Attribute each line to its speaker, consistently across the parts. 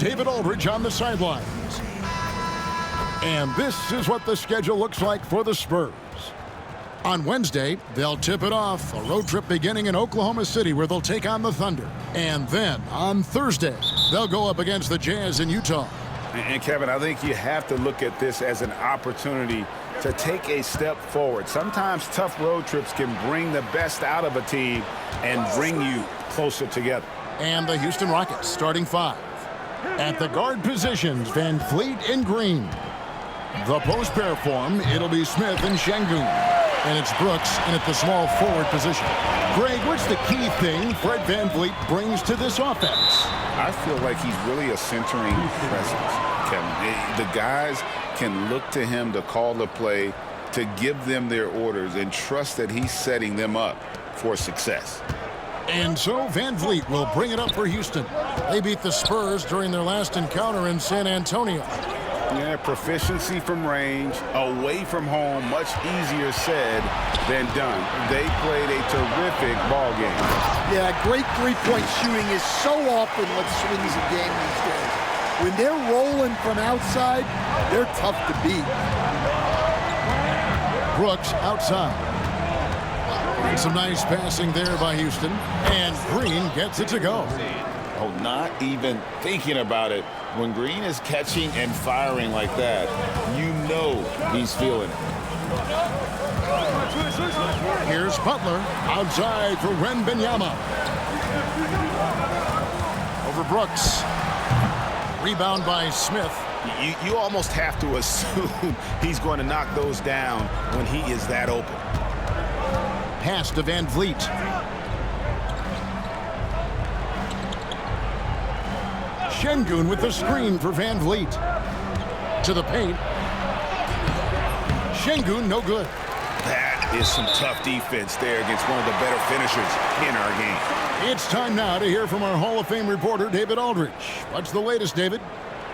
Speaker 1: David Aldridge on the sidelines. And this is what the schedule looks like for the Spurs. On Wednesday, they'll tip it off, a road trip beginning in Oklahoma City where they'll take on the Thunder. And then on Thursday, they'll go up against the Jazz in Utah.
Speaker 2: And Kevin, I think you have to look at this as an opportunity to take a step forward. Sometimes tough road trips can bring the best out of a team and bring you closer together.
Speaker 1: And the Houston Rockets starting five. At the guard positions, Van Vliet and Green. The post pair form, it'll be Smith and Şengün. And it's Brooks in at the small forward position. Greg, what's the key thing Fred Van Vliet brings to this offense?
Speaker 2: I feel like he's really a centering presence, Kevin. The guys can look to him to call the play, to give them their orders, and trust that he's setting them up for success.
Speaker 1: And so Van Vliet will bring it up for Houston. They beat the Spurs during their last encounter in San Antonio.
Speaker 2: Yeah, proficiency from range, away from home, much easier said than done. They played a terrific ball game.
Speaker 3: Yeah, great three-point shooting is so often what swings a game these days. When they're rolling from outside, they're tough to beat.
Speaker 1: Brooks outside. And some nice passing there by Houston. And Green gets it to go.
Speaker 2: Oh, not even thinking about it. When Green is catching and firing like that, you know he's feeling it.
Speaker 1: Here's Butler outside for Wembanyama. Over Brooks. Rebound by Smith.
Speaker 2: You almost have to assume he's going to knock those down when he is that open.
Speaker 1: Pass to Van Vliet. Şengün with the screen for Van Vliet. To the paint. Şengün, no good.
Speaker 2: That is some tough defense there against one of the better finishers in our game.
Speaker 1: It's time now to hear from our Hall of Fame reporter, David Aldridge. What's the latest, David?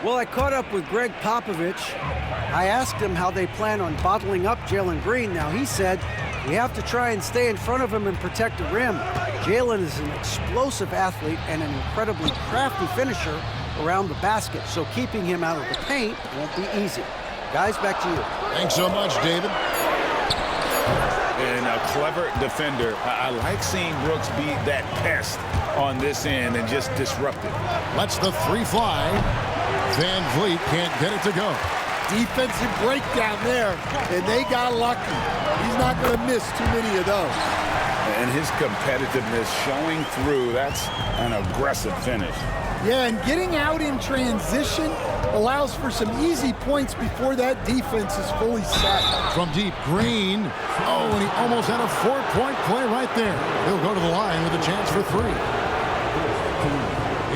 Speaker 4: Well, I caught up with Greg Popovich. I asked him how they plan on bottling up Jalen Green. Now, he said we have to try and stay in front of him and protect the rim. Jalen is an explosive athlete and an incredibly crafty finisher around the basket, so keeping him out of the paint won't be easy. Guys, back to you.
Speaker 1: Thanks so much, David.
Speaker 2: And a clever defender. I like seeing Brooks be that pest on this end and just disrupt it.
Speaker 1: Lets the three fly. Van Vliet can't get it to go.
Speaker 3: Defensive breakdown there, and they got lucky. He's not going to miss too many of those.
Speaker 2: And his competitiveness showing through. That's an aggressive finish.
Speaker 3: Yeah, and getting out in transition allows for some easy points before that defense is fully set.
Speaker 1: From deep, Green. Oh, and he almost had a four-point play right there. He'll go to the line with a chance for three.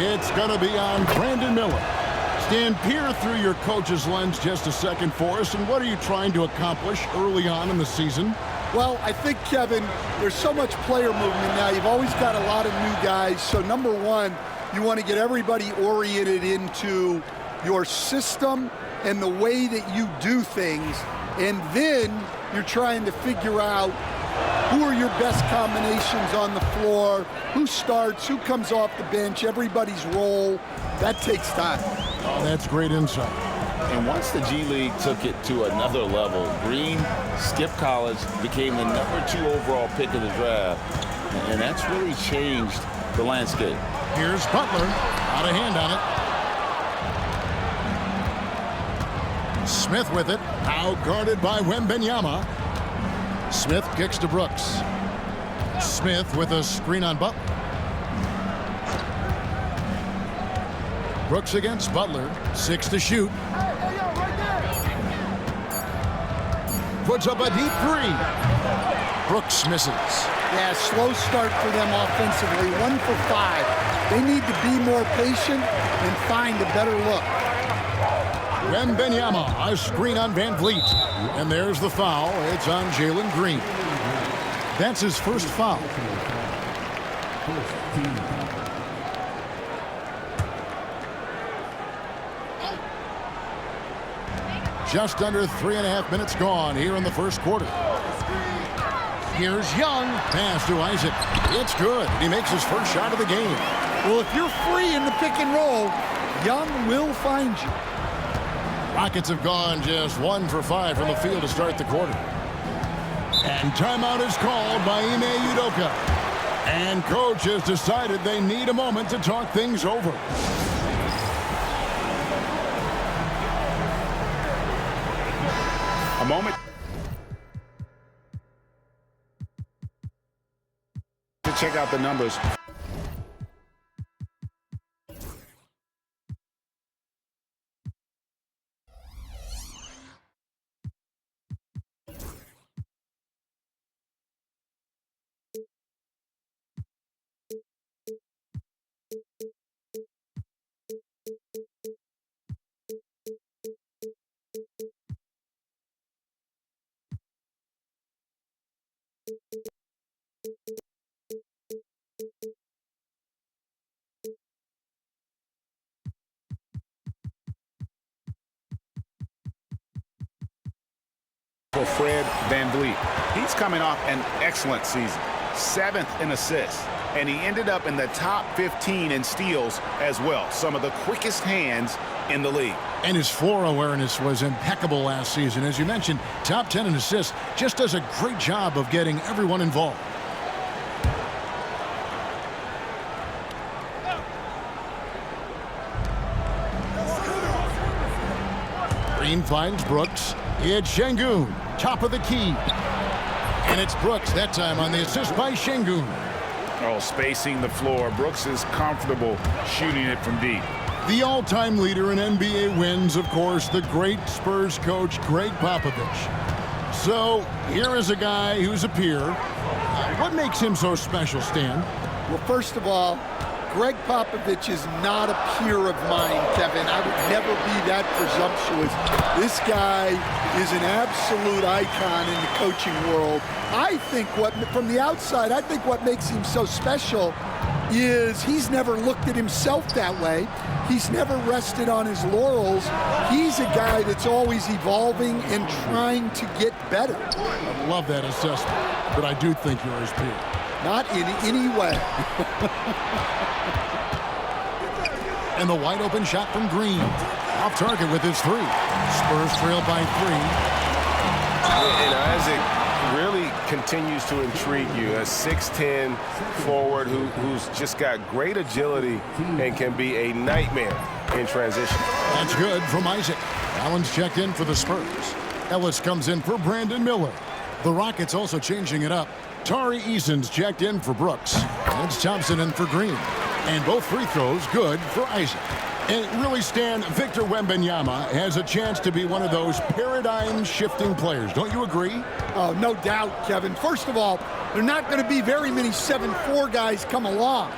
Speaker 1: It's going to be on Brandon Miller. Stan, peer through your coach's lens just a second for us, and what are you trying to accomplish early on in the season?
Speaker 3: Well, I think, Kevin, there's so much player movement now. You've always got a lot of new guys. So, number one, you want to get everybody oriented into your system and the way that you do things. And then you're trying to figure out who are your best combinations on the floor, who starts, who comes off the bench, everybody's role. That takes time.
Speaker 1: Oh, that's great insight.
Speaker 2: And once the G League took it to another level, Green skipped college, became the #2 overall pick of the draft, and that's really changed the landscape.
Speaker 1: Here's Butler, out of hand on it. Smith with it, now guarded by Wembanyama. Smith kicks to Brooks. Smith with a screen on Butler. Brooks against Butler, 6 to shoot. Puts up a deep three. Brooks misses.
Speaker 3: Yeah, slow start for them offensively, 1 for 5. They need to be more patient and find a better look.
Speaker 1: Wembanyama, a screen on Van Vliet. And there's the foul. It's on Jalen Green. That's his first foul. Just under 3.5 minutes gone here in the first quarter. Here's Young. Pass to Isaac. It's good. He makes his first shot of the game.
Speaker 3: Well, if you're free in the pick and roll, Young will find you.
Speaker 1: Rockets have gone just 1 for 5 from the field to start the quarter. And timeout is called by Ime Udoka. And coach has decided they need a moment to talk things over.
Speaker 2: A moment to check out the numbers. For Fred VanVleet. He's coming off an excellent season. 7th in assists. And he ended up in the top 15 in steals as well. Some of the quickest hands in the league.
Speaker 1: And his floor awareness was impeccable last season. As you mentioned, top 10 in assists. Just does a great job of getting everyone involved. Green finds Brooks. It's Şengün, top of the key. And it's Brooks that time on the assist by Şengün.
Speaker 2: Oh, spacing the floor. Brooks is comfortable shooting it from deep.
Speaker 1: The all-time leader in NBA wins, of course, the great Spurs coach, Greg Popovich. So here is a guy who's a peer. What makes him so special, Stan?
Speaker 3: Well, first of all, Greg Popovich is not a peer of mine, Kevin. I would never be that presumptuous. This guy is an absolute icon in the coaching world. I think from the outside, I think what makes him so special is he's never looked at himself that way. He's never rested on his laurels. He's a guy that's always evolving and trying to get better.
Speaker 1: I love that assessment, but I do think you're his peer.
Speaker 3: Not in any way.
Speaker 1: And the wide open shot from Green. Off target with his 3. Spurs trail by 3.
Speaker 5: And Isaac really continues to intrigue you. A 6'10 forward who's just got great agility and can be a nightmare in transition.
Speaker 1: That's good from Isaac. Allen's checked in for the Spurs. Ellis comes in for Brandon Miller. The Rockets also changing it up. Tari Eason's checked in for Brooks. It's Thompson in for Green. And both free throws good for Isaac. And really, Stan, Victor Wembanyama has a chance to be one of those paradigm-shifting players. Don't you agree?
Speaker 3: Oh, no doubt, Kevin. First of all, there are not going to be very many 7'4 guys come along.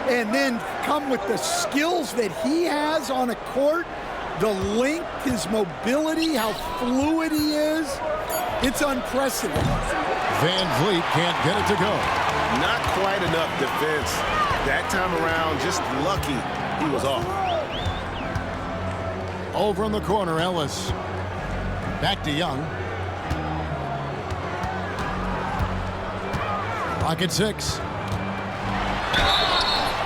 Speaker 3: And then come with the skills that he has on a court, the length, his mobility, how fluid he is. It's unprecedented.
Speaker 1: VanVleet can't get it to go.
Speaker 5: Not quite enough defense. That time around, just lucky he was off.
Speaker 1: Over in the corner, Ellis. Back to Young. Rocket 6.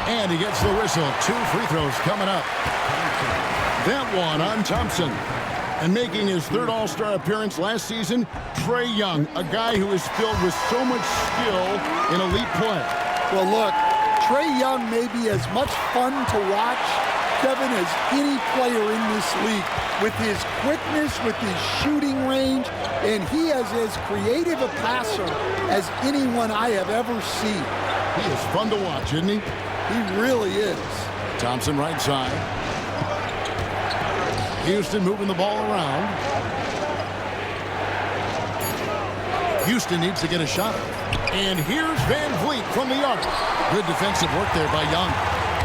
Speaker 1: And he gets the whistle. 2 free throws coming up. That one on Thompson. And making his 3rd All-Star appearance last season, Trae Young, a guy who is filled with so much skill in elite play.
Speaker 3: Well, look, Trae Young may be as much fun to watch, Kevin, as any player in this league. With his quickness, with his shooting range, and he is as creative a passer as anyone I have ever seen.
Speaker 1: He is fun to watch, isn't he?
Speaker 3: He really is.
Speaker 1: Thompson right side. Houston moving the ball around. Houston needs to get a shot. And here's VanVleet from the arc. Good defensive work there by Young.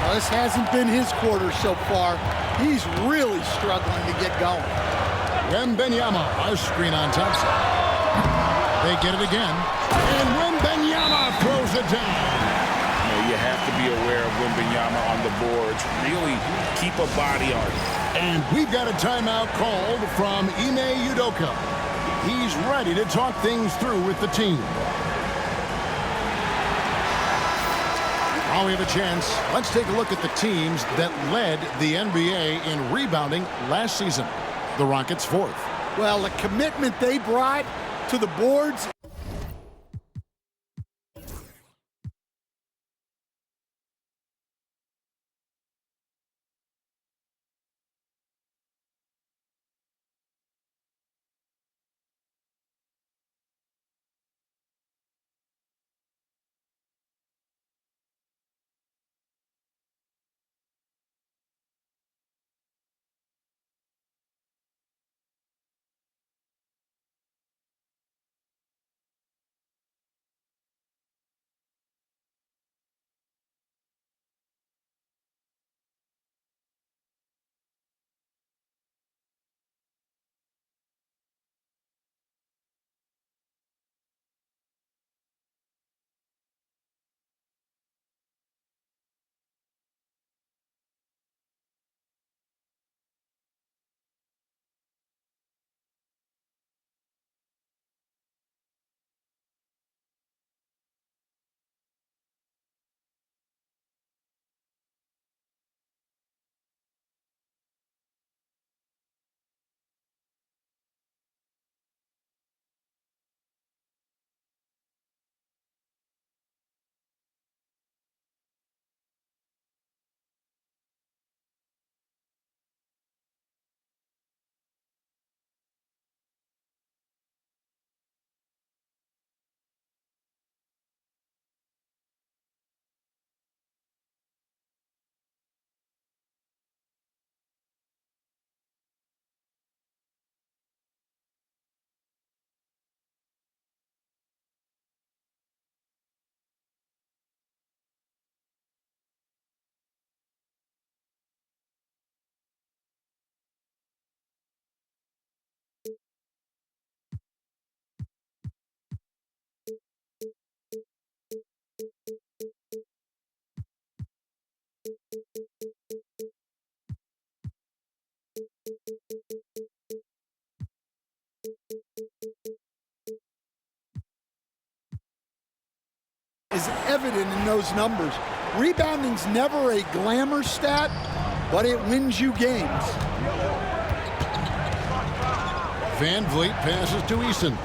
Speaker 3: Well, this hasn't been his quarter so far. He's really struggling to get going.
Speaker 1: Wembanyama, a screen on Thompson. They get it again. And Wembanyama throws it down.
Speaker 2: You have to be aware of Wembanyama on the boards. Really keep a body on it.
Speaker 1: And we've got a timeout called from Ime Udoka. He's ready to talk things through with the team. Now we have a chance. Let's take a look at the teams that led the NBA in rebounding last season. The Rockets 4th.
Speaker 3: Well, the commitment they brought to the boards. Is evident in those numbers. Rebounding's never a glamour stat, but it wins you games.
Speaker 1: Van Vliet passes to Eason.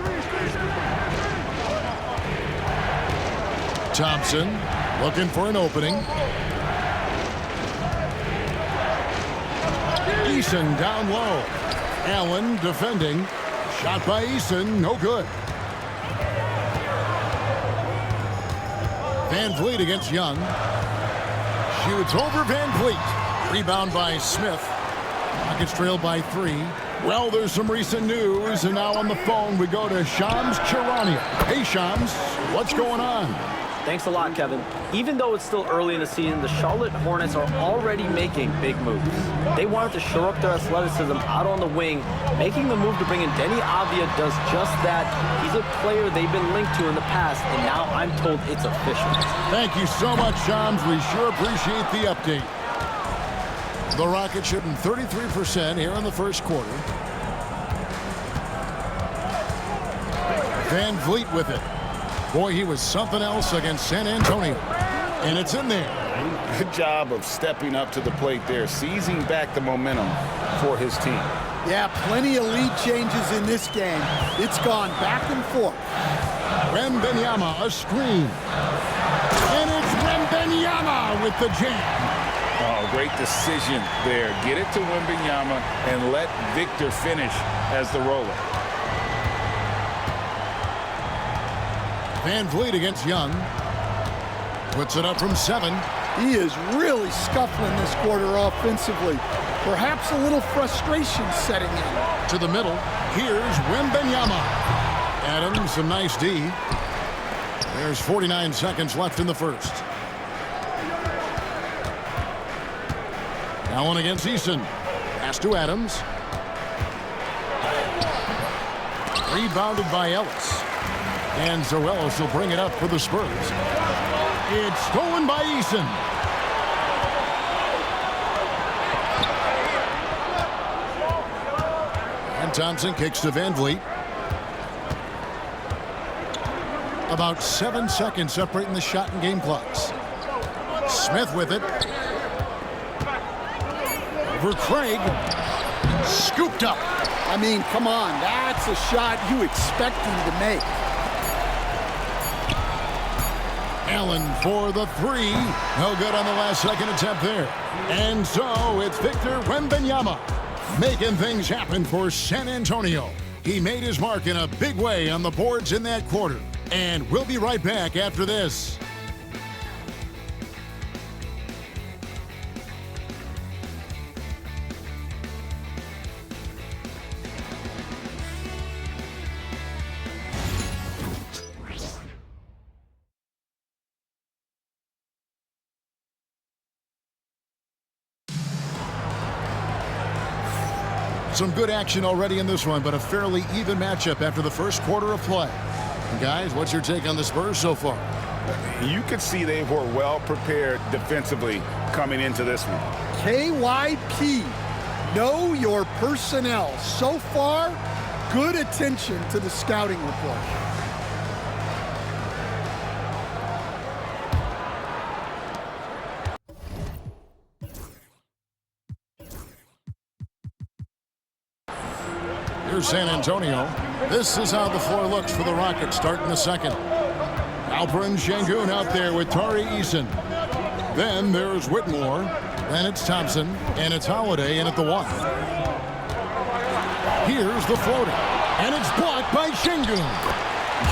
Speaker 1: Thompson looking for an opening. Eason down low. Allen defending. Shot by Eason, no good. Van Vliet against Young. Shoots over Van Vliet. Rebound by Smith. Rockets trail by 3. Well, there's some recent news, and now on the phone we go to Shams Charania. Hey, Shams, what's going on?
Speaker 6: Thanks a lot, Kevin. Even though it's still early in the season, the Charlotte Hornets are already making big moves. They wanted to shore up their athleticism out on the wing. Making the move to bring in Denny Avdia does just that. He's a player they've been linked to in the past, and now I'm told it's official.
Speaker 1: Thank you so much, Shams. We sure appreciate the update. The Rockets shooting 33% here in the first quarter. Van Vliet with it. Boy, he was something else against San Antonio. And it's in there.
Speaker 2: Good job of stepping up to the plate there, seizing back the momentum for his team.
Speaker 3: Yeah, plenty of lead changes in this game. It's gone back and forth.
Speaker 1: Wembanyama, a screen. And it's Wembanyama with the jam.
Speaker 2: Oh, great decision there. Get it to Wembanyama and let Victor finish as the roller.
Speaker 1: Van Vliet against Young. Puts it up from 7.
Speaker 3: He is really scuffling this quarter offensively. Perhaps a little frustration setting in.
Speaker 1: To the middle. Here's Wembanyama. Adams, a nice D. There's 49 seconds left in the first. Now on against Eason. Pass to Adams. Rebounded by Ellis. And Zoelos will bring it up for the Spurs. It's stolen by Eason. And Thompson kicks to Van Vliet. About 7 seconds separating the shot and game clocks. Smith with it. Over Craig. Scooped up.
Speaker 3: I mean, come on. That's a shot you expect him to make.
Speaker 1: Allen for the three. No good on the last second attempt there. And so it's Victor Wembanyama making things happen for San Antonio. He made his mark in a big way on the boards in that quarter. And we'll be right back after this. Some good action already in this one, but a fairly even matchup after the first quarter of play. Guys, what's your take on the Spurs so far?
Speaker 2: You could see they were well prepared defensively coming into this one.
Speaker 3: KYP, know your personnel. So far, good attention to the scouting report.
Speaker 1: Here's San Antonio. This is how the floor looks for the Rockets starting the second. Alperen Sengun out there with Tari Eason. Then there's Whitmore. Then it's Thompson. And it's Holiday in at the one. Here's the floater. And it's blocked by Sengun.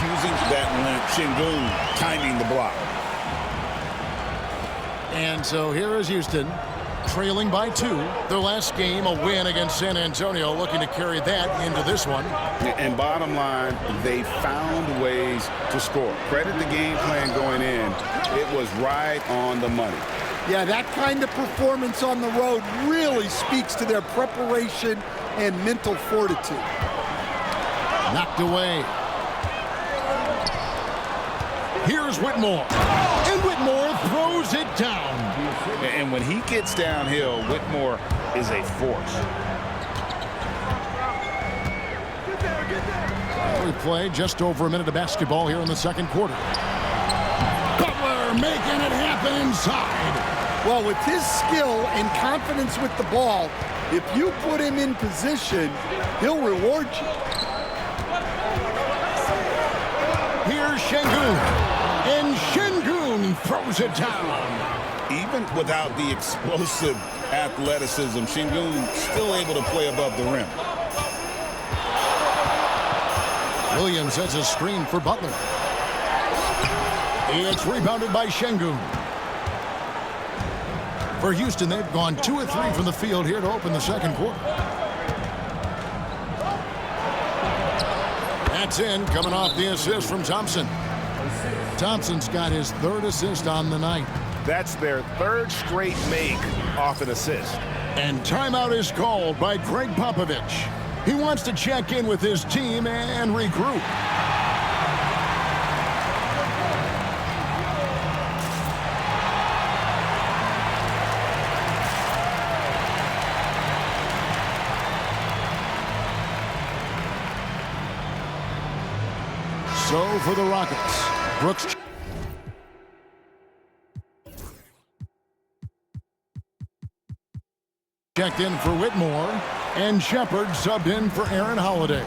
Speaker 2: Using that length, Sengun timing the block.
Speaker 1: And so here is Houston, trailing by 2. Their last game, a win against San Antonio, looking to carry that into this one.
Speaker 2: And bottom line, they found ways to score. Credit the game plan going in. It was right on the money.
Speaker 3: Yeah, that kind of performance on the road really speaks to their preparation and mental fortitude.
Speaker 1: Knocked away. Here's Whitmore. And Whitmore throws it down.
Speaker 2: And when he gets downhill, Whitmore is a force.
Speaker 1: We play just over a minute of basketball here in the second quarter. Butler making it happen inside.
Speaker 3: Well, with his skill and confidence with the ball, if you put him in position, he'll reward you.
Speaker 1: Here's Sengun. And Sengun throws it down.
Speaker 2: Even without the explosive athleticism, Sengun still able to play above the rim.
Speaker 1: Williams sets a screen for Butler. It's rebounded by Sengun. For Houston, they've gone 2 of 3 from the field here to open the second quarter. That's in, coming off the assist from Thompson. Thompson's got his 3rd assist on the night.
Speaker 5: That's their 3rd straight make off an assist.
Speaker 1: And timeout is called by Greg Popovich. He wants to check in with his team and regroup. So for the Rockets, Brooks checked in for Whitmore, and Shepard subbed in for Aaron Holiday.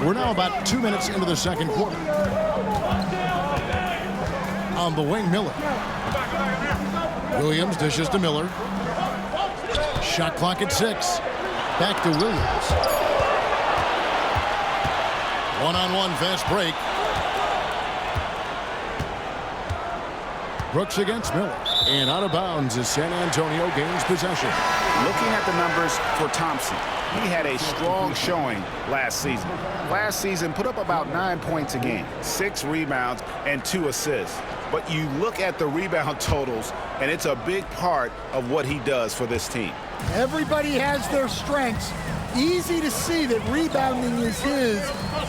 Speaker 1: We're now about 2 minutes into the second quarter. On the wing, Miller. Williams dishes to Miller. Shot clock at 6. Back to Williams. One-on-one fast break. Brooks against Miller. And out of bounds as San Antonio gains possession.
Speaker 2: Looking at the numbers for Thompson, he had a strong showing last season. Last season put up about 9 points a game, 6 rebounds, and 2 assists. But you look at the rebound totals, and it's a big part of what he does for this team.
Speaker 3: Everybody has their strengths. Easy to see that rebounding is his,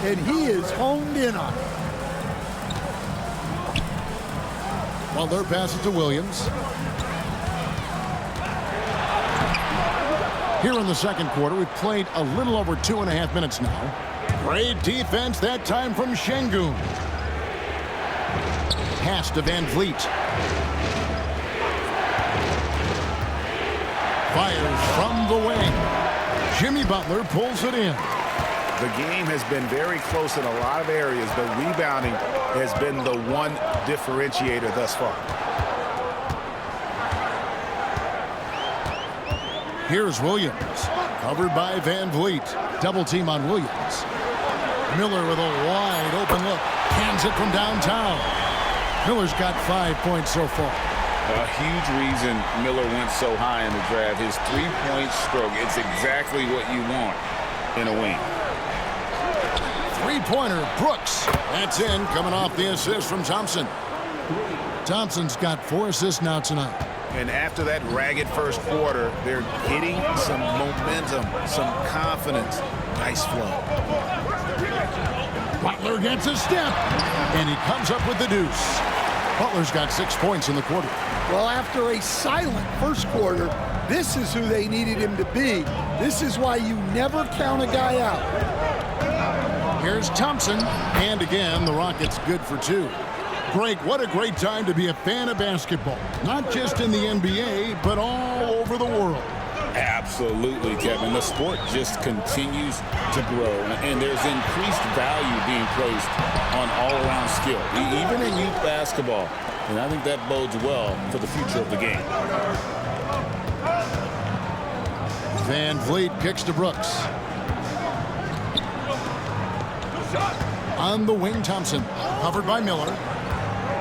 Speaker 3: and he is honed in on it.
Speaker 1: Well, their pass it to Williams. Here in the second quarter, we've played a little over 2.5 minutes now. Great defense that time from Sengun. pass to Van Vliet. Fires from the wing. Jimmy Butler pulls it in.
Speaker 2: The game has been very close in a lot of areas, but rebounding has been the one differentiator thus far.
Speaker 1: Here's Williams, covered by Van Vliet. Double team on Williams. Miller with a wide open look. Cans it from downtown. Miller's got 5 points so far.
Speaker 2: A huge reason Miller went so high in the draft. His three-point stroke, it's exactly what you want in a wing.
Speaker 1: Three-pointer, Brooks. That's in, coming off the assist from Thompson. Thompson's got 4 assists now tonight.
Speaker 2: And after that ragged first quarter, they're getting some momentum, some confidence. Nice flow.
Speaker 1: Butler gets a step, and he comes up with the deuce. Butler's got 6 points in the quarter.
Speaker 3: Well, after a silent first quarter, this is who they needed him to be. This is why you never count a guy out.
Speaker 1: Here's Thompson, and again, the Rockets good for 2. Greg, what a great time to be a fan of basketball. Not just in the NBA, but all over the world.
Speaker 2: Absolutely, Kevin. The sport just continues to grow, and there's increased value being placed on all-around skill, even in youth basketball. And I think that bodes well for the future of the game.
Speaker 1: Van Vliet kicks to Brooks. On the wing, Thompson, covered by Miller.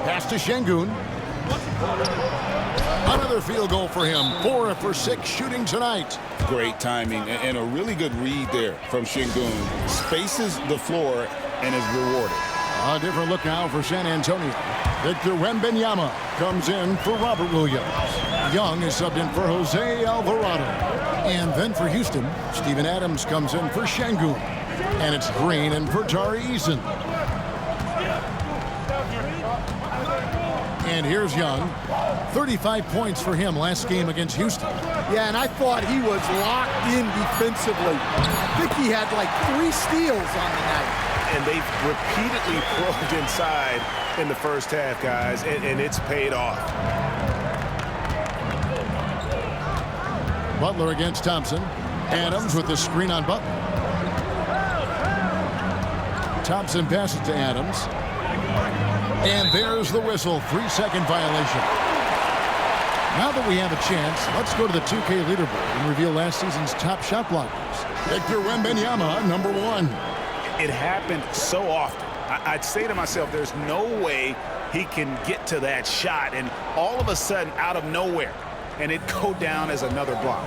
Speaker 1: Pass to Şengün. Another field goal for him. 4 for 6 shooting tonight.
Speaker 2: Great timing and a really good read there from Şengün. Spaces the floor and is rewarded.
Speaker 1: A different look now for San Antonio. Victor Wembanyama comes in for Robert Williams. Young is subbed in for Jose Alvarado. And then for Houston, Steven Adams comes in for Şengün. And it's Green in for Tari Eason. And here's Young. 35 points for him last game against Houston.
Speaker 3: Yeah, and I thought he was locked in defensively. I think he had like 3 steals on the night.
Speaker 5: And they've repeatedly probed inside in the first half, guys, and it's paid off.
Speaker 1: Butler against Thompson. Adams with the screen on Butler. Thompson passes to Adams. And there's the whistle. 3-second violation. Now that we have a chance, let's go to the 2K leaderboard and reveal last season's top shot blockers. Victor Wembanyama, number 1.
Speaker 2: It happened so often. I'd say to myself, there's no way he can get to that shot, and all of a sudden, out of nowhere, and it go down as another block.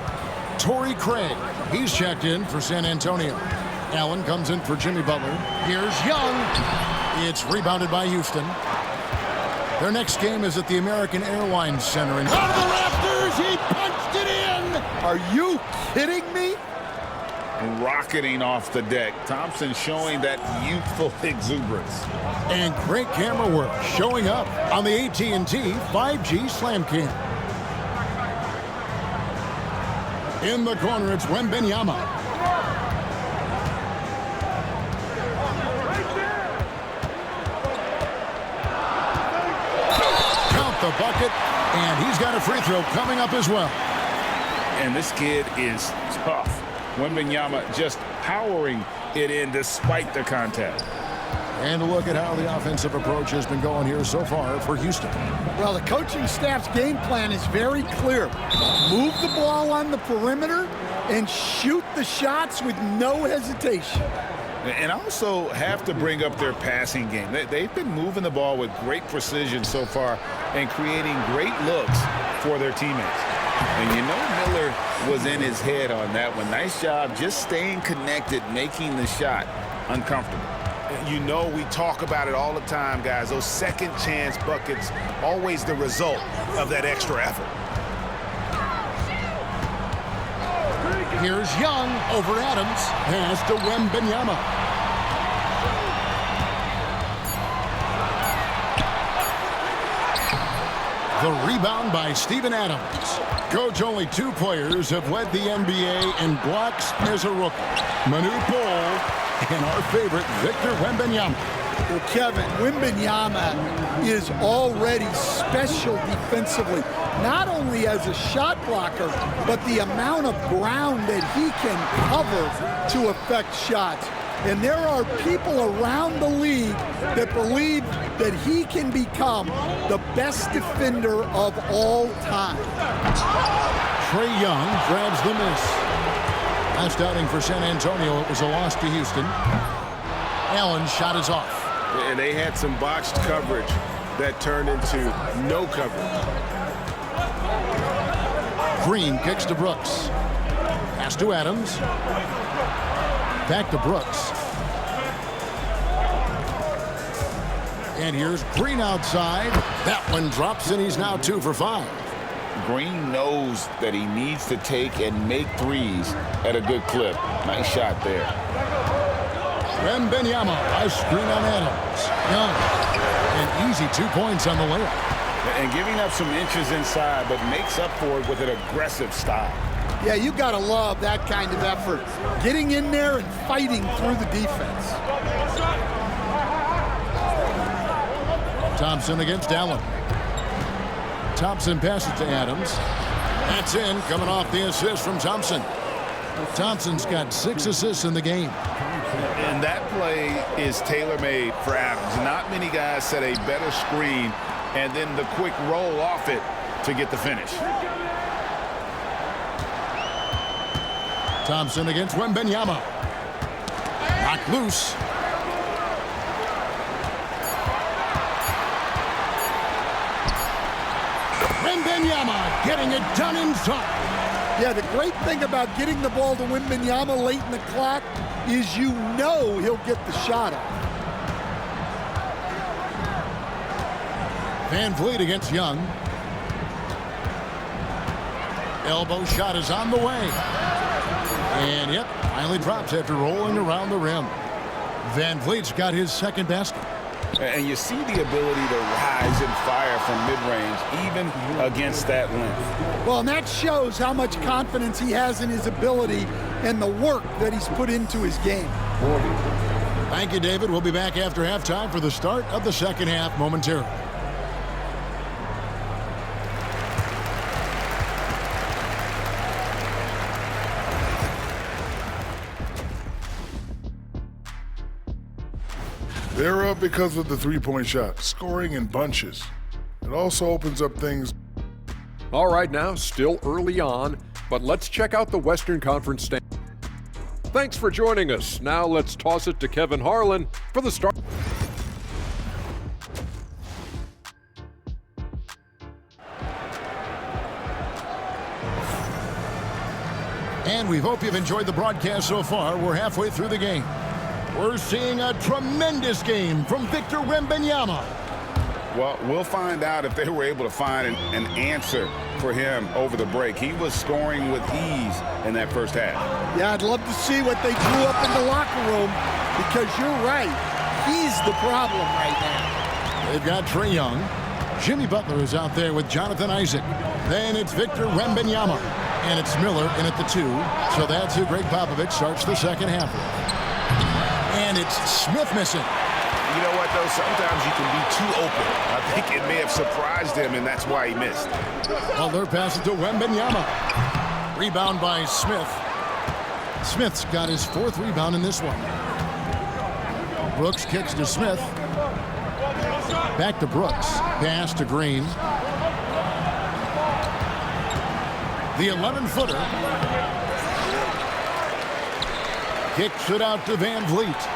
Speaker 1: Torrey Craig, he's checked in for San Antonio. Allen comes in for Jimmy Butler. Here's Young. It's rebounded by Houston. Their next game is at the American Airlines Center. And out of the rafters, he punched it in!
Speaker 3: Are you kidding me?
Speaker 2: Rocketing off the deck. Thompson showing that youthful exuberance.
Speaker 1: And great camera work showing up on the AT&T 5G Slam Cam. In the corner, it's Wembanyama. Count the bucket, and he's got a free throw coming up as well.
Speaker 2: And this kid is tough. Wembanyama just powering it in despite the contact.
Speaker 1: And a look at how the offensive approach has been going here so far for Houston.
Speaker 3: Well, the coaching staff's game plan is very clear. Move the ball on the perimeter and shoot the shots with no hesitation.
Speaker 2: And also have to bring up their passing game. They've been moving the ball with great precision so far and creating great looks for their teammates. And you know Miller was in his head on that one. Nice job just staying connected, making the shot uncomfortable.
Speaker 5: You know we talk about it all the time, guys. Those second chance buckets, always the result of that extra effort.
Speaker 1: Here's Young over Adams. Pass to Wembanyama. The rebound by Steven Adams. Coach, only 2 players have led the NBA in blocks as a rookie. Manute Bol and our favorite, Victor Wembanyama.
Speaker 3: Well, Kevin, Wembanyama is already special defensively, not only as a shot blocker, but the amount of ground that he can cover to affect shots. And there are people around the league that believe that he can become the best defender of all time.
Speaker 1: Trae Young grabs the miss. Last outing for San Antonio, it was a loss to Houston. Allen's shot is off.
Speaker 5: And they had some botched coverage that turned into no coverage.
Speaker 1: Green kicks to Brooks. Pass to Adams. Back to Brooks. And here's Green outside. That one drops, and he's now 2 for 5.
Speaker 2: Green knows that he needs to take and make threes at a good clip. Nice shot there.
Speaker 1: Wembanyama, a screen on Adams. Young. An easy 2 points on the layup.
Speaker 2: And giving up some inches inside, but makes up for it with an aggressive style.
Speaker 3: Yeah, you got to love that kind of effort. Getting in there and fighting through the defense.
Speaker 1: Thompson against Allen. Thompson passes to Adams. That's in, coming off the assist from Thompson. Thompson's got 6 assists in the game.
Speaker 2: And that play is tailor-made for Adams. Not many guys set a better screen and then the quick roll off it to get the finish.
Speaker 1: Thompson against Wembanyama. Knocked loose. Wembanyama getting it done inside.
Speaker 3: Yeah, the great thing about getting the ball to Wembanyama late in the clock is you know he'll get the shot off.
Speaker 1: Van Vliet against Young. Elbow shot is on the way. And yep, finally drops after rolling around the rim. Van Vliet's got his second basket.
Speaker 2: And you see the ability to rise and fire from mid-range, even against that length.
Speaker 3: Well, and that shows how much confidence he has in his ability and the work that he's put into his game.
Speaker 1: Thank you, David. We'll be back after halftime for the start of the second half momentarily.
Speaker 7: They're up because of the three-point shot, scoring in bunches. It also opens up things.
Speaker 8: All right, now, still early on, but let's check out the Western Conference stand. Thanks for joining us. Now let's toss it to Kevin Harlan for the start.
Speaker 1: And we hope you've enjoyed the broadcast so far. We're halfway through the game. We're seeing a tremendous game from Victor Wembanyama.
Speaker 2: Well, we'll find out if they were able to find an answer for him over the break. He was scoring with ease in that first half.
Speaker 3: Yeah, I'd love to see what they drew up in the locker room because you're right. He's the problem right now.
Speaker 1: They've got Trae Young. Jimmy Butler is out there with Jonathan Isaac. Then it's Victor Wembanyama. And it's Miller in at the 2. So that's who Greg Popovich starts the second half with. And it's Smith missing.
Speaker 2: You know what, though? Sometimes you can be too open. I think it may have surprised him, and that's why he missed.
Speaker 1: Butler passes to Wembanyama. Rebound by Smith. Smith's got his 4th rebound in this one. Brooks kicks to Smith. Back to Brooks. Pass to Green. The 11-footer. Kicks it out to Van Vliet.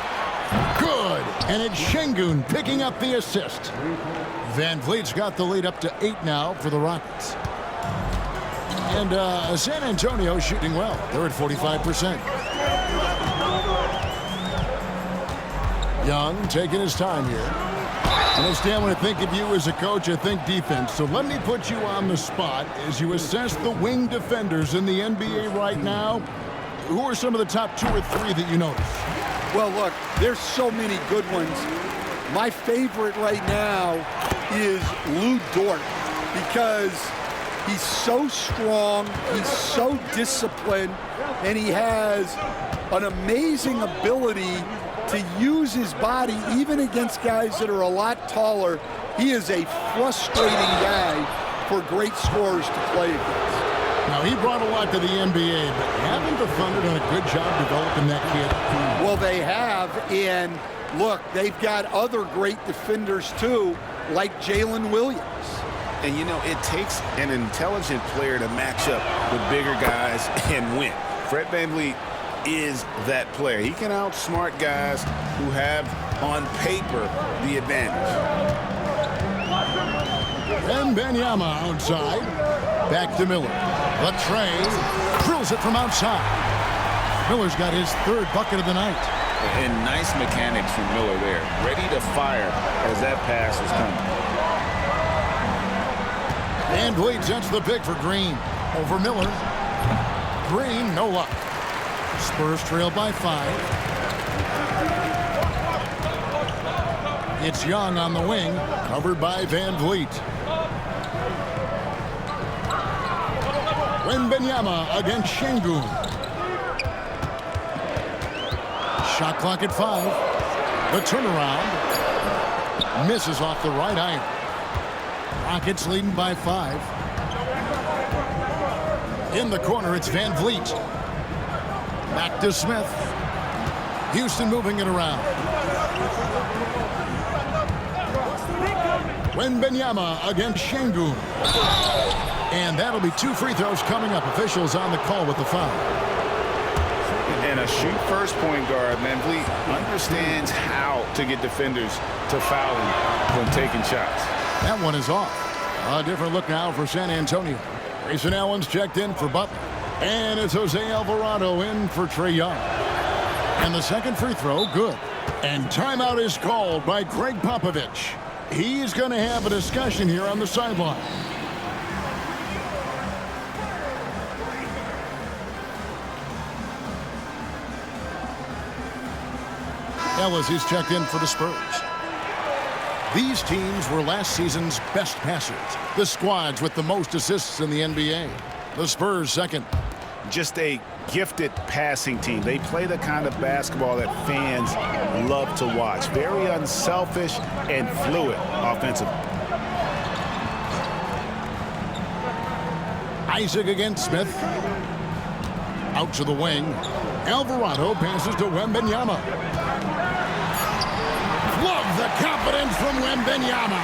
Speaker 1: Good. And it's Şengün picking up the assist. Van Vliet's got the lead up to 8 now for the Rockets. And San Antonio shooting well. They're at 45%. Young taking his time here. And Stan, when I think of you as a coach, I think defense. So let me put you on the spot as you assess the wing defenders in the NBA right now. Who are some of the top 2 or 3 that you notice?
Speaker 3: Well, look, there's so many good ones. My favorite right now is Lou Dort because he's so strong, he's so disciplined, and he has an amazing ability to use his body even against guys that are a lot taller. He is a frustrating guy for great scorers to play against.
Speaker 1: Now, he brought a lot to the NBA, but haven't the Thunder done a good job developing that kid?
Speaker 3: Well, they have, and look, they've got other great defenders too, like Jalen Williams.
Speaker 2: And, you know, it takes an intelligent player to match up with bigger guys and win. Fred VanVleet is that player. He can outsmart guys who have, on paper, the advantage.
Speaker 1: And Wembanyama outside. Back to Miller. The tray. Drills it from outside. Miller's got his third bucket of the night.
Speaker 2: And nice mechanics from Miller there. Ready to fire as that pass is coming.
Speaker 1: VanVleet sets the pick for Green. Over Miller. Green, no luck. Spurs trail by 5. It's Young on the wing, covered by VanVleet. Wembanyama against Şengün. Shot clock at 5. The turnaround. Misses off the right iron. Rockets leading by 5. In the corner, it's VanVleet. Back to Smith. Houston moving it around. Wembanyama against Şengün. And that'll be 2 free throws coming up. Officials on the call with the foul.
Speaker 2: And a shoot-first point guard, VanVleet understands how to get defenders to foul him when taking shots.
Speaker 1: That one is off. A different look now for San Antonio. Grayson Allen's checked in for Butler. And it's Jose Alvarado in for Trae Young. And the second free throw, good. And timeout is called by Greg Popovich. He's going to have a discussion here on the sideline. Ellis is checked in for the Spurs. These teams were last season's best passers. The squads with the most assists in the NBA. The Spurs second.
Speaker 2: Just a gifted passing team. They play the kind of basketball that fans love to watch. Very unselfish and fluid offensively.
Speaker 1: Isaac against Smith. Out to the wing. Alvarado passes to Wembanyama. Love the confidence from Wembanyama.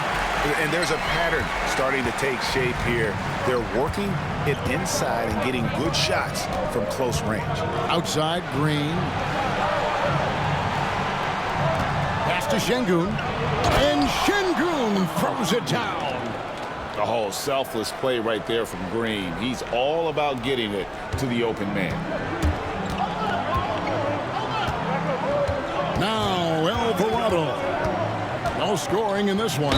Speaker 2: And there's a pattern starting to take shape here. They're working it inside and getting good shots from close range.
Speaker 1: Outside, Green. Pass to Şengün. And Şengün throws it down.
Speaker 2: The whole selfless play right there from Green. He's all about getting it to the open man.
Speaker 1: Now Alvarado. No scoring in this one.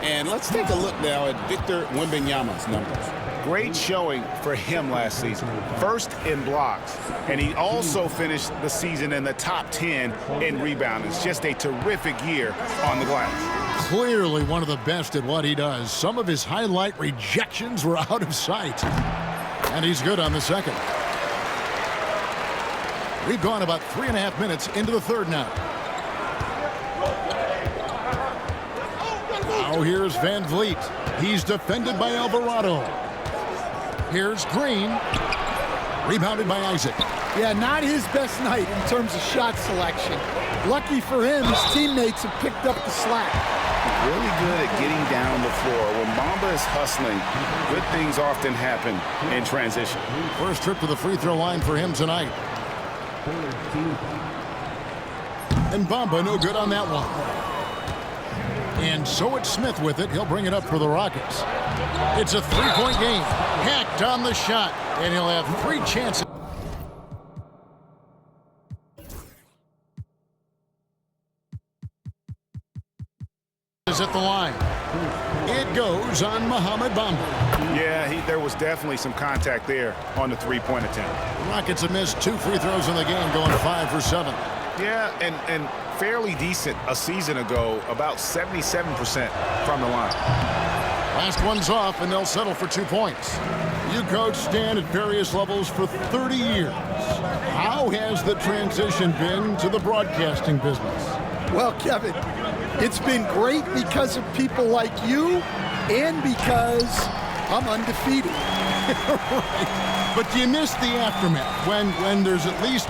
Speaker 2: And let's take a look now at Victor Wembanyama's numbers. Great showing for him last season. First in blocks. And he also finished the season in the top 10 in rebounding. It's just a terrific year on the glass.
Speaker 1: Clearly one of the best at what he does. Some of his highlight rejections were out of sight. And he's good on the second. We've gone about 3.5 minutes into the third now. Now here's VanVleet. He's defended by Alvarado. Here's Green. Rebounded by Isaac.
Speaker 3: Yeah, not his best night in terms of shot selection. Lucky for him, his teammates have picked up the slack.
Speaker 2: Really good at getting down the floor. When Bamba is hustling, good things often happen in transition.
Speaker 1: First trip to the free throw line for him tonight. And Bamba no good on that one. And so it's Smith with it. He'll bring it up for the Rockets. It's a three-point game. Hacked on the shot. And he'll have 3 chances. At the line. It goes on Mohamed Bamba.
Speaker 2: Yeah, there was definitely some contact there on the three-point attempt.
Speaker 1: The Rockets have missed 2 free throws in the game, going 5 for 7.
Speaker 2: Yeah, and fairly decent a season ago, about 77% from the line.
Speaker 1: Last one's off, and they'll settle for 2 points. You coached Stan at various levels for 30 years. How has the transition been to the broadcasting business?
Speaker 3: Well, Kevin, it's been great because of people like you and because I'm undefeated.
Speaker 1: Right. But do you miss the aftermath when there's at least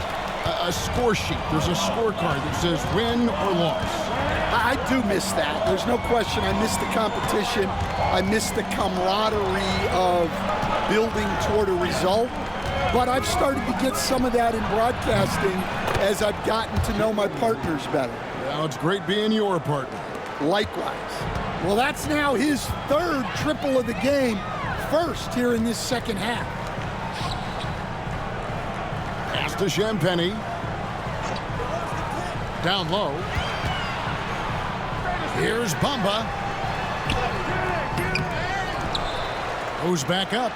Speaker 1: a score sheet? There's a scorecard that says win or loss.
Speaker 3: I do miss that. There's no question. I miss the competition. I miss the camaraderie of building toward a result. But I've started to get some of that in broadcasting as I've gotten to know my partners better.
Speaker 1: Well, it's great being your partner.
Speaker 3: Likewise. Well, that's now his third triple of the game, first here in this second half.
Speaker 1: Pass to Champagny. Down low. Here's Bamba. Goes back up.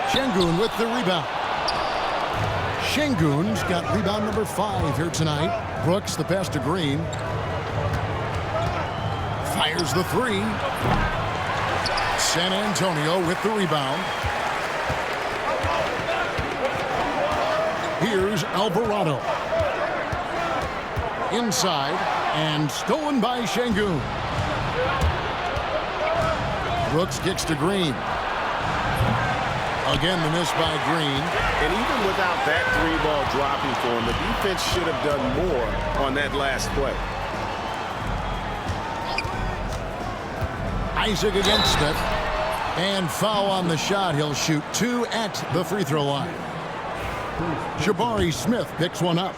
Speaker 1: Şengün with the rebound. Şengün's got rebound number 5 here tonight. Brooks, the pass to Green. Fires the 3. San Antonio with the rebound. Here's Alvarado. Inside and stolen by Şengün. Brooks kicks to Green. Again, the miss by Green.
Speaker 5: And even without that 3-ball dropping for him, the defense should have done more on that last play.
Speaker 1: Isaac against Smith. And foul on the shot. He'll shoot 2 at the free throw line. Jabari Smith picks one up.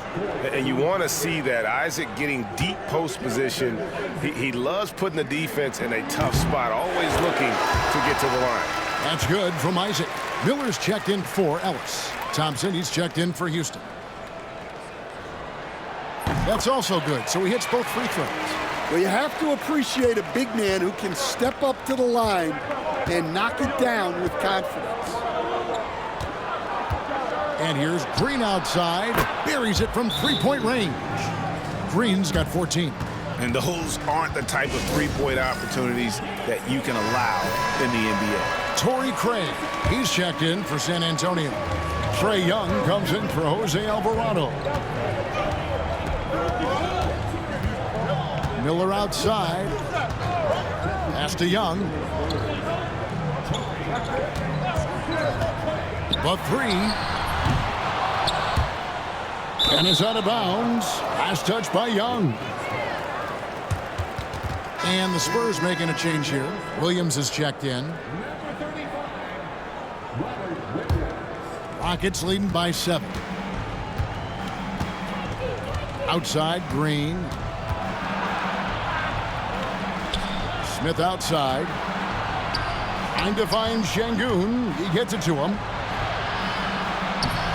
Speaker 5: And you want to see that. Isaac getting deep post position. He loves putting the defense in a tough spot, always looking to get to the line.
Speaker 1: That's good from Isaac. Miller's checked in for Ellis. Thompson, he's checked in for Houston. That's also good, so he hits both free throws.
Speaker 3: Well, you have to appreciate a big man who can step up to the line and knock it down with confidence.
Speaker 1: And here's Green outside. Buries it from three-point range. Green's got 14.
Speaker 2: And those aren't the type of three-point opportunities that you can allow in the NBA.
Speaker 1: Torrey Craig, he's checked in for San Antonio. Trae Young comes in for Jose Alvarado. Miller outside. Pass to Young. The 3. And is out of bounds. Last touch by Young. And the Spurs making a change here. Williams is checked in. Rockets leading by 7. Outside, Green. Smith outside. Trying to find Şengün. He gets it to him.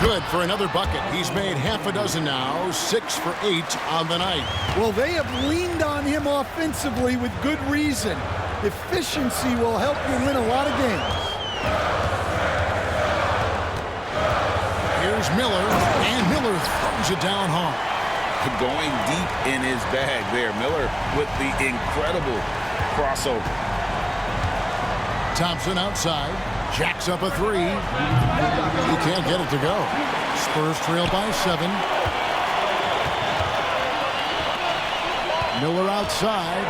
Speaker 1: Good for another bucket. He's made half a dozen now, 6 for 8 on the night.
Speaker 3: Well, they have leaned on him offensively with good reason. Efficiency will help you win a lot of games.
Speaker 1: Here's Miller, and Miller throws it down hard.
Speaker 2: Going deep in his bag there. Miller with the incredible crossover.
Speaker 1: Thompson outside. Jacks up a 3. He can't get it to go. Spurs trail by 7. Miller outside.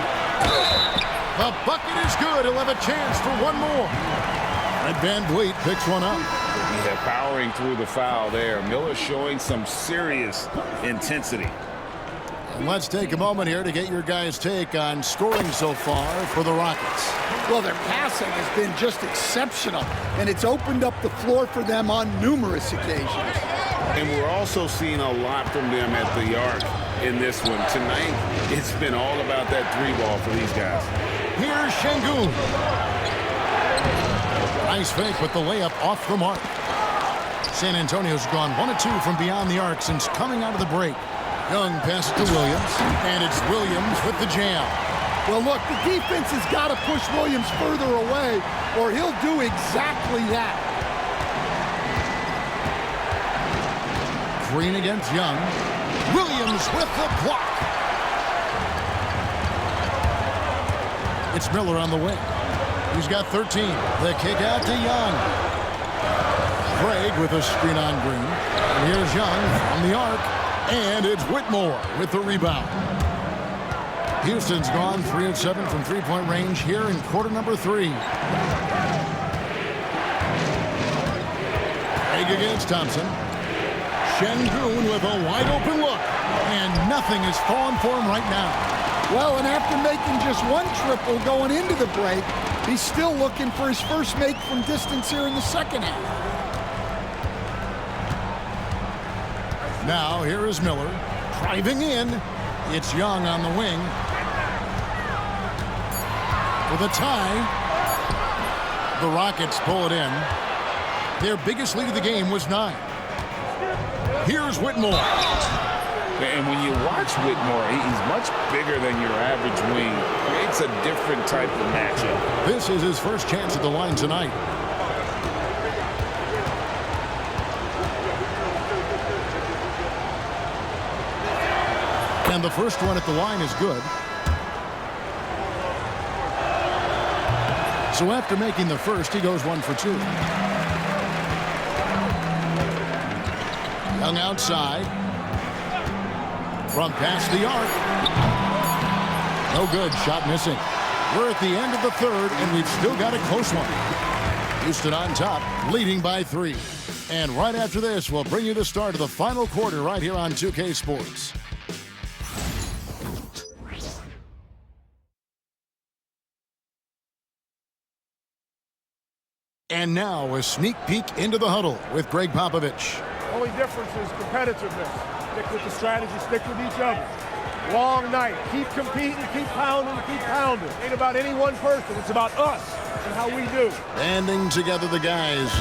Speaker 1: The bucket is good. He'll have a chance for one more. And Van Vliet picks one up.
Speaker 2: Yeah, powering through the foul there. Miller showing some serious intensity.
Speaker 1: And let's take a moment here to get your guys' take on scoring so far for the Rockets.
Speaker 3: Well, their passing has been just exceptional, and it's opened up the floor for them on numerous occasions.
Speaker 2: And we're also seeing a lot from them at the arc in this one. Tonight, it's been all about that 3-ball for these guys.
Speaker 1: Here's Şengün. Nice fake with the layup off the mark. San Antonio's gone 1 of 2 from beyond the arc since coming out of the break. Young passes to Williams, and it's Williams with the jam.
Speaker 3: Well, look, the defense has got to push Williams further away, or he'll do exactly that.
Speaker 1: Green against Young. Williams with the block. It's Miller on the wing. He's got 13. The kick out to Young. Craig with a screen on Green. And here's Young from the arc. And it's Whitmore with the rebound. Houston's gone 3 of 7 from three-point range here in quarter number 3. Craig against Thompson. Şengün with a wide-open look. And nothing is falling for him right now.
Speaker 3: Well, and after making just one triple going into the break, he's still looking for his first make from distance here in the second half.
Speaker 1: Now, here is Miller driving in. It's Young on the wing. With a tie, the Rockets pull it in. Their biggest lead of the game was 9. Here's Whitmore.
Speaker 2: And when you watch Whitmore, he's much bigger than your average wing. It's a different type of matchup.
Speaker 1: This is his first chance at the line tonight. And the first one at the line is good. So after making the first, he goes 1 for 2. Young outside. From past the arc. No good. Shot missing. We're at the end of the third, and we've still got a close one. Houston on top, leading by 3. And right after this, we'll bring you the start of the final quarter right here on 2K Sports. And now a sneak peek into the huddle with Greg Popovich.
Speaker 9: Only difference is competitiveness. Stick with the strategy, stick with each other. Long night. Keep competing, keep pounding, keep pounding. It ain't about any one person. It's about us and how we do.
Speaker 1: Banding together the guys.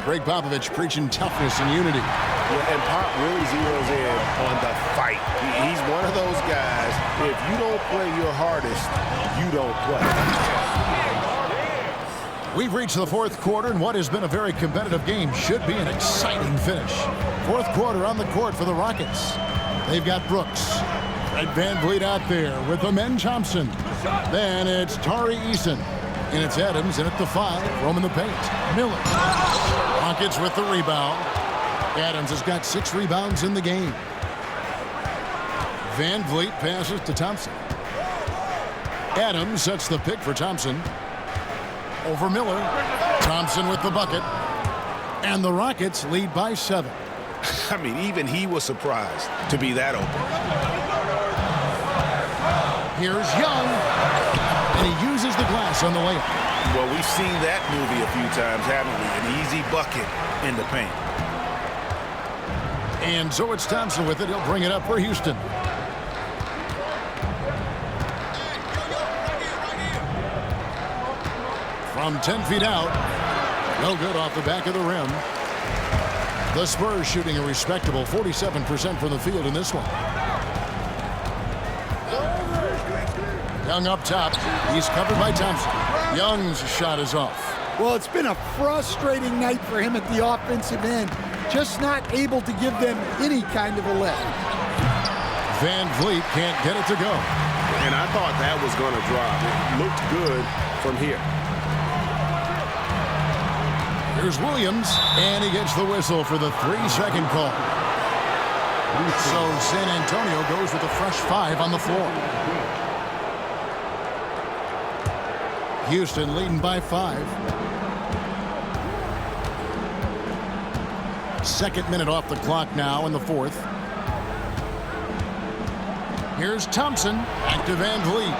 Speaker 1: Greg Popovich preaching toughness and unity.
Speaker 5: Yeah, and Pop really zeroes in on the fight. He's one of those guys, if you don't play your hardest, you don't play.
Speaker 1: We've reached the fourth quarter, and what has been a very competitive game should be an exciting finish. Fourth quarter on the court for the Rockets. They've got Brooks. Fred VanVleet out there with Amen Thompson. Then it's Tari Eason. And it's Adams in at the 5, roaming the paint. Miller. Rockets with the rebound. Adams has got 6 rebounds in the game. VanVleet passes to Thompson. Adams sets the pick for Thompson. Over Miller. Thompson with the bucket. And the Rockets lead by 7.
Speaker 2: I mean, even he was surprised to be that open.
Speaker 1: Here's Young. And he uses the glass on the layup.
Speaker 2: Well, we've seen that movie a few times, haven't we? An easy bucket in the paint.
Speaker 1: And so it's Thompson with it. He'll bring it up for Houston. From 10 feet out. No good off the back of the rim. The Spurs shooting a respectable 47% from the field in this one. Young up top. He's covered by Thompson. Young's shot is off.
Speaker 3: Well, it's been a frustrating night for him at the offensive end. Just not able to give them any kind of a lift.
Speaker 1: VanVleet can't get it to go.
Speaker 5: And I thought that was going to drop. It looked good from here.
Speaker 1: Here's Williams, and he gets the whistle for the 3-second call. So San Antonio goes with a fresh 5 on the floor. Houston leading by 5. Second minute off the clock now in the fourth. Here's Thompson, back to VanVleet.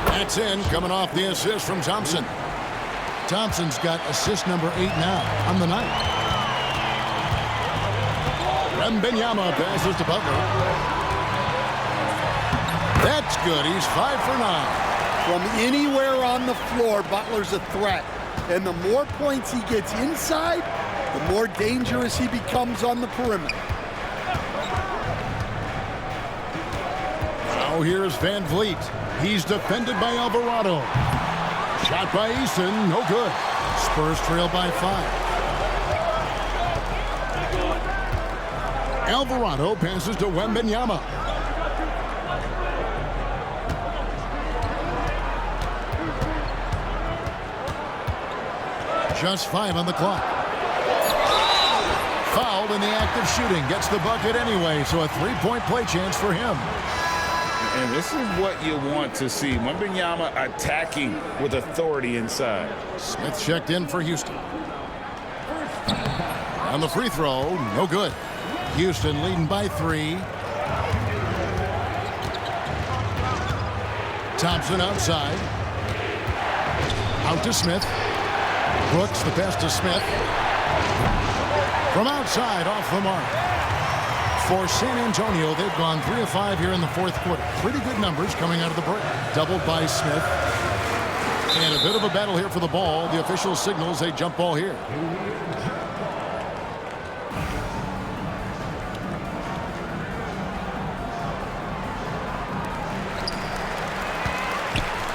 Speaker 1: That's in, coming off the assist from Thompson. Thompson's got assist number 8 now on the night. Wembanyama passes to Butler. That's good. He's 5 for 9.
Speaker 3: From anywhere on the floor, Butler's a threat. And the more points he gets inside, the more dangerous he becomes on the perimeter.
Speaker 1: Now here's VanVleet. He's defended by Alvarado. Shot by Eason, no good. Spurs trail by 5. Alvarado passes to Wembanyama. Just 5 on the clock. fouled in the act of shooting. Gets the bucket anyway, so a three-point play chance for him.
Speaker 2: And this is what you want to see. Wembanyama attacking with authority inside.
Speaker 1: Smith checked in for Houston. On the free throw, no good. Houston leading by 3. Thompson outside. Out to Smith. Brooks, the pass to Smith. From outside, off the mark. For San Antonio, they've gone 3 of 5 here in the fourth quarter. Pretty good numbers coming out of the break. Doubled by Smith. And a bit of a battle here for the ball. The official signals a jump ball here.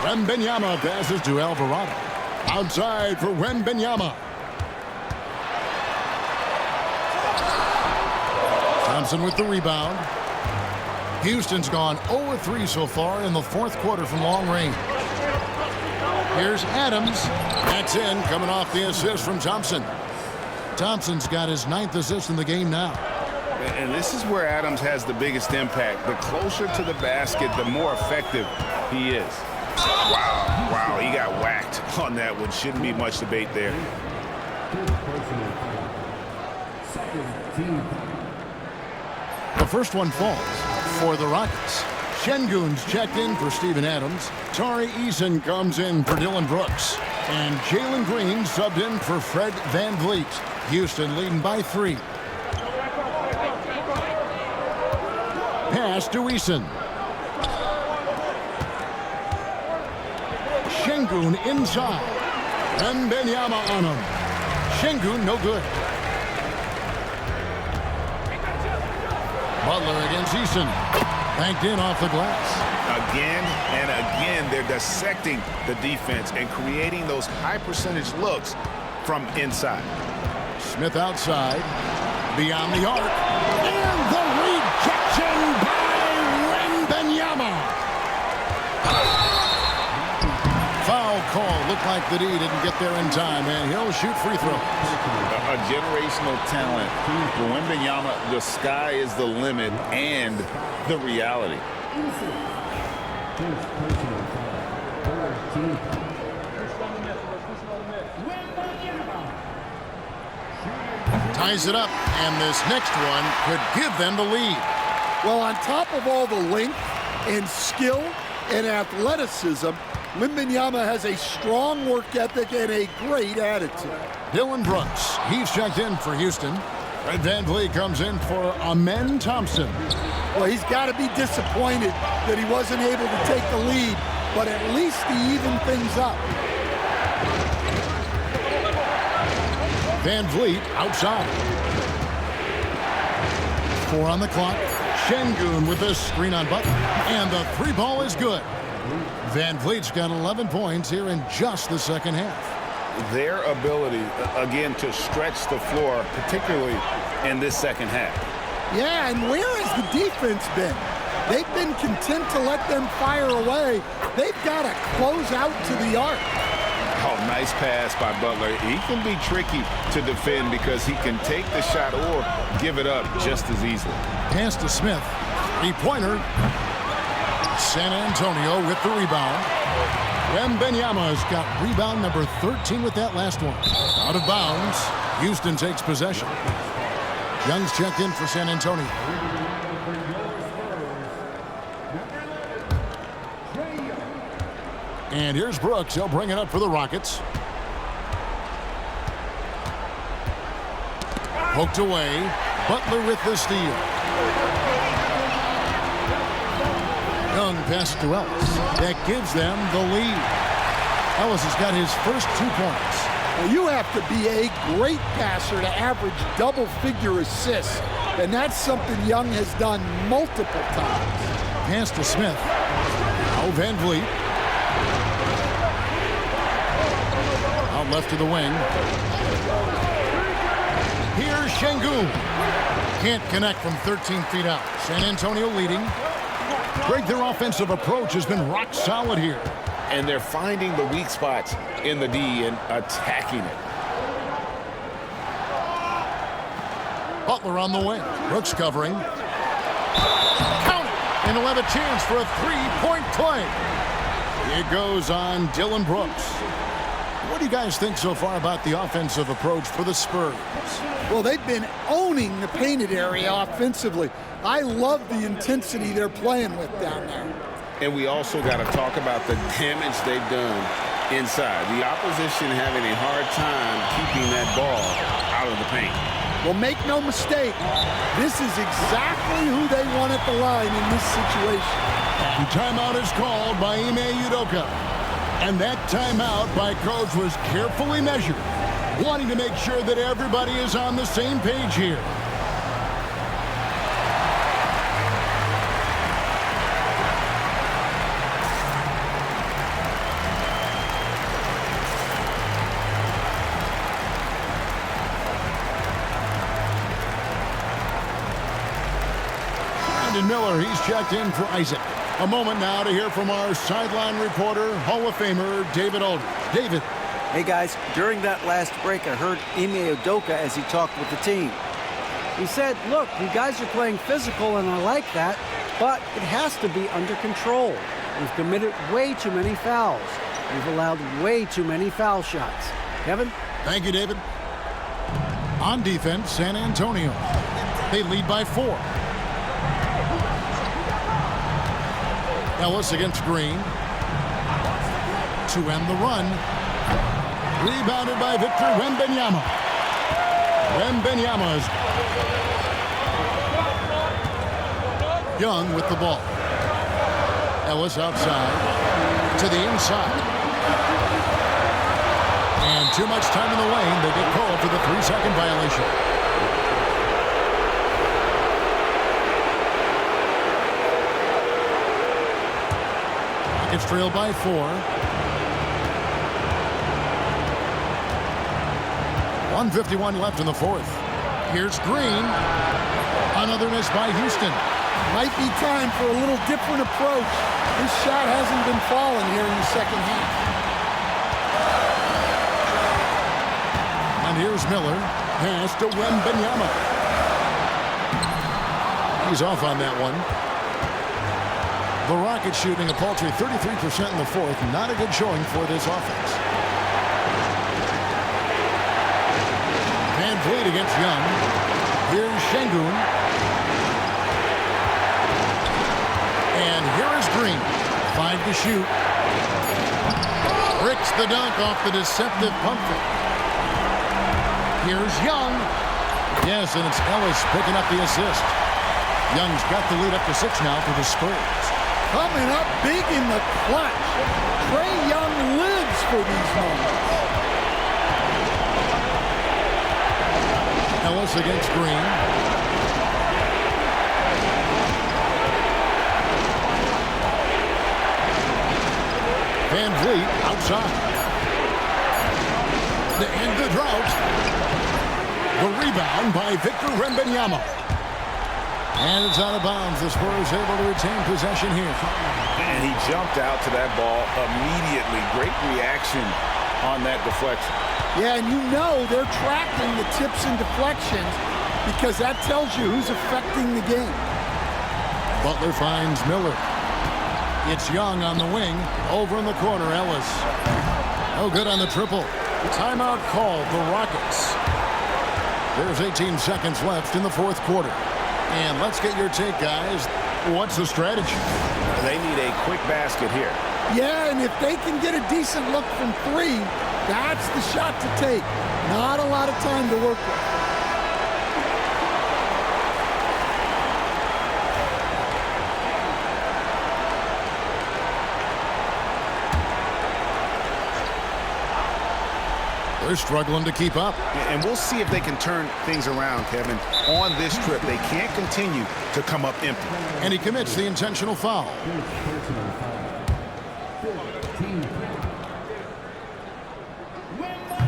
Speaker 1: Wembanyama passes to Alvarado. Outside for Wembanyama. Thompson with the rebound. Houston's gone 0-3 so far in the fourth quarter from long range. Here's Adams. That's in, coming off the assist from Thompson. Thompson's got his 9th assist in the game now.
Speaker 2: And this is where Adams has the biggest impact. The closer to the basket, the more effective he is. Wow, he got whacked on that one. Shouldn't be much debate there.
Speaker 1: The first one falls for the Rockets. Şengün's checked in for Steven Adams. Tari Eason comes in for Dylan Brooks. And Jalen Green subbed in for Fred VanVleet. Houston leading by 3. Pass to Eason. Şengün inside. Wembanyama on him. Şengün no good. Butler against Eason. Banked in off the glass.
Speaker 2: Again and again, they're dissecting the defense and creating those high-percentage looks from inside.
Speaker 1: Smith outside. Beyond the arc. And the rejection by Wembanyama. Foul call. Looked like the D didn't get there in time, and he'll shoot free throws.
Speaker 2: A generational talent. For Wembanyama, the sky is the limit and the reality.
Speaker 1: Ties it up, and this next one could give them the lead.
Speaker 3: Well, on top of all the length and skill and athleticism, Wembanyama has a strong work ethic and a great attitude.
Speaker 1: Dylan Brooks, he's checked in for Houston. Fred VanVleet comes in for Amen Thompson.
Speaker 3: Well, he's got to be disappointed that he wasn't able to take the lead, but at least he evened things up. VanVleet outside. 4 on the clock. Şengün with the screen on Butler. And the 3 ball is good. VanVleet's got 11 points here in just the second half.
Speaker 2: Their ability, again, to stretch the floor, particularly in this second half.
Speaker 3: Yeah, and where has the defense been? They've been content to let them fire away. They've got to close out to the arc.
Speaker 2: Oh, nice pass by Butler. He can be tricky to defend because he can take the shot or give it up just as easily.
Speaker 1: Pass to Smith. 3-pointer. San Antonio with the rebound. Wembanyama's got rebound number 13 with that last one. Out of bounds. Houston takes possession. Young's checked in for San Antonio. And here's Brooks. He'll bring it up for the Rockets. Poked away. Butler with the steal. Young pass to Ellis. That gives them the lead. Ellis has got his first 2 points.
Speaker 3: Well, you have to be a great passer to average double-figure assists, and that's something Young has done multiple times.
Speaker 1: Pass to Smith. Now VanVleet. Out left to the wing. Here's Şengün. Can't connect from 13 feet out. San Antonio leading. Greg, their offensive approach has been rock solid here.
Speaker 2: And they're finding the weak spots in the D and attacking it.
Speaker 1: Butler on the wing. Brooks covering. Count it! And he'll have a chance for a three-point play. It goes on Dylan Brooks. What do you guys think so far about the offensive approach for the Spurs?
Speaker 3: Well, they've been owning the painted area offensively. I love the intensity they're playing with down there.
Speaker 2: And we also got to talk about the damage they've done inside. The opposition having a hard time keeping that ball out of the paint.
Speaker 3: Well, make no mistake, this is exactly who they want at the line in this situation.
Speaker 1: And timeout is called by Ime Udoka. And that timeout by Coach was carefully measured, wanting to make sure that everybody is on the same page here. Brandon Miller, he's checked in for Isaac. A moment now to hear from our sideline reporter, Hall of Famer David Aldridge. David.
Speaker 4: Hey, guys, during that last break, I heard Ime Udoka as he talked with the team. He said, look, you guys are playing physical, and I like that, but it has to be under control. We've committed way too many fouls. We've allowed way too many foul shots. Kevin?
Speaker 1: Thank you, David. On defense, San Antonio. They lead by 4. Ellis against Green. To end the run. Rebounded by Victor Wembanyama. Wembanyama is Young with the ball. Ellis outside to the inside. And too much time in the lane. They get called for the 3-second violation. It's trailed by 4. 1:51 left in the fourth. Here's Green. Another miss by Houston.
Speaker 3: Might be time for a little different approach. This shot hasn't been falling here in the second half.
Speaker 1: And here's Miller. Pass to Wembanyama. He's off on that one. The Rockets shooting a paltry 33% in the fourth. Not a good showing for this offense. Van Vliet against Young. Here's Şengün. And here is Green. 5 to shoot. Bricks the dunk off the deceptive pump fake. Here's Young. Yes, and it's Ellis picking up the assist. Young's got the lead up to 6 now for the Spurs.
Speaker 3: Coming up big in the clutch. Trae Young lives for these moments.
Speaker 1: Ellis against Green. Van Vliet outside. To end the drought. The rebound by Victor Wembanyama. And it's out of bounds. The Spurs able to retain possession here.
Speaker 2: And he jumped out to that ball immediately. Great reaction on that deflection.
Speaker 3: Yeah, and you know they're tracking the tips and deflections because that tells you who's affecting the game.
Speaker 1: Butler finds Miller. It's Young on the wing. Over in the corner, Ellis. No good on the triple. Timeout called, the Rockets. There's 18 seconds left in the fourth quarter. And let's get your take, guys. What's the strategy?
Speaker 5: They need a quick basket here.
Speaker 3: Yeah, and if they can get a decent look from 3, that's the shot to take. Not a lot of time to work with.
Speaker 1: They're struggling to keep up.
Speaker 2: And we'll see if they can turn things around, Kevin. On this trip, they can't continue to come up empty.
Speaker 1: And he commits the intentional foul.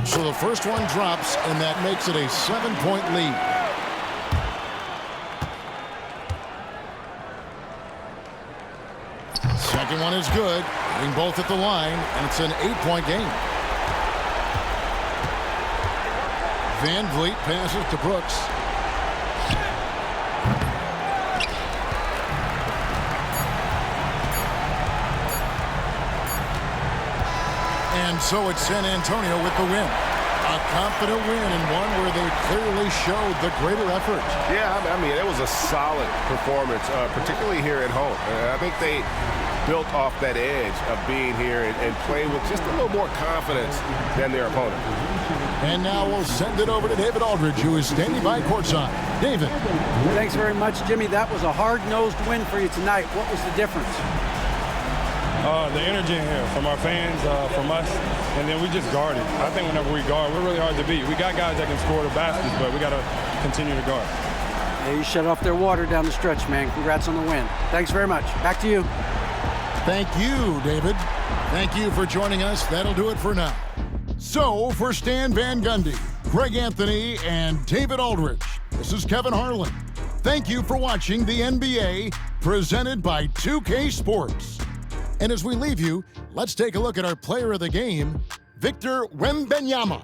Speaker 1: So the first one drops, and that makes it a 7-point lead. Second one is good. Hitting both at the line, and it's an 8-point game. Van Vliet passes to Brooks. And so it's San Antonio with the win. A confident win and one where they clearly showed the greater effort.
Speaker 5: Yeah, I mean, it was a solid performance, particularly here at home. I think they built off that edge of being here and playing with just a little more confidence than their opponent.
Speaker 1: And now we'll send it over to David Aldridge, who is standing by courtside. David.
Speaker 4: Thanks very much, Jimmy. That was a hard-nosed win for you tonight. What was the difference?
Speaker 10: The energy in here from our fans, from us, and then we just guarded. I think whenever we guard, we're really hard to beat. We got guys that can score the baskets, but we got to continue to guard.
Speaker 4: Yeah, you shut off their water down the stretch, man. Congrats on the win. Thanks very much. Back to you.
Speaker 1: Thank you, David. Thank you for joining us. That'll do it for now. So, for Stan Van Gundy, Greg Anthony, and David Aldridge, this is Kevin Harlan. Thank you for watching the NBA, presented by 2K Sports. And as we leave you, let's take a look at our player of the game, Victor Wembanyama.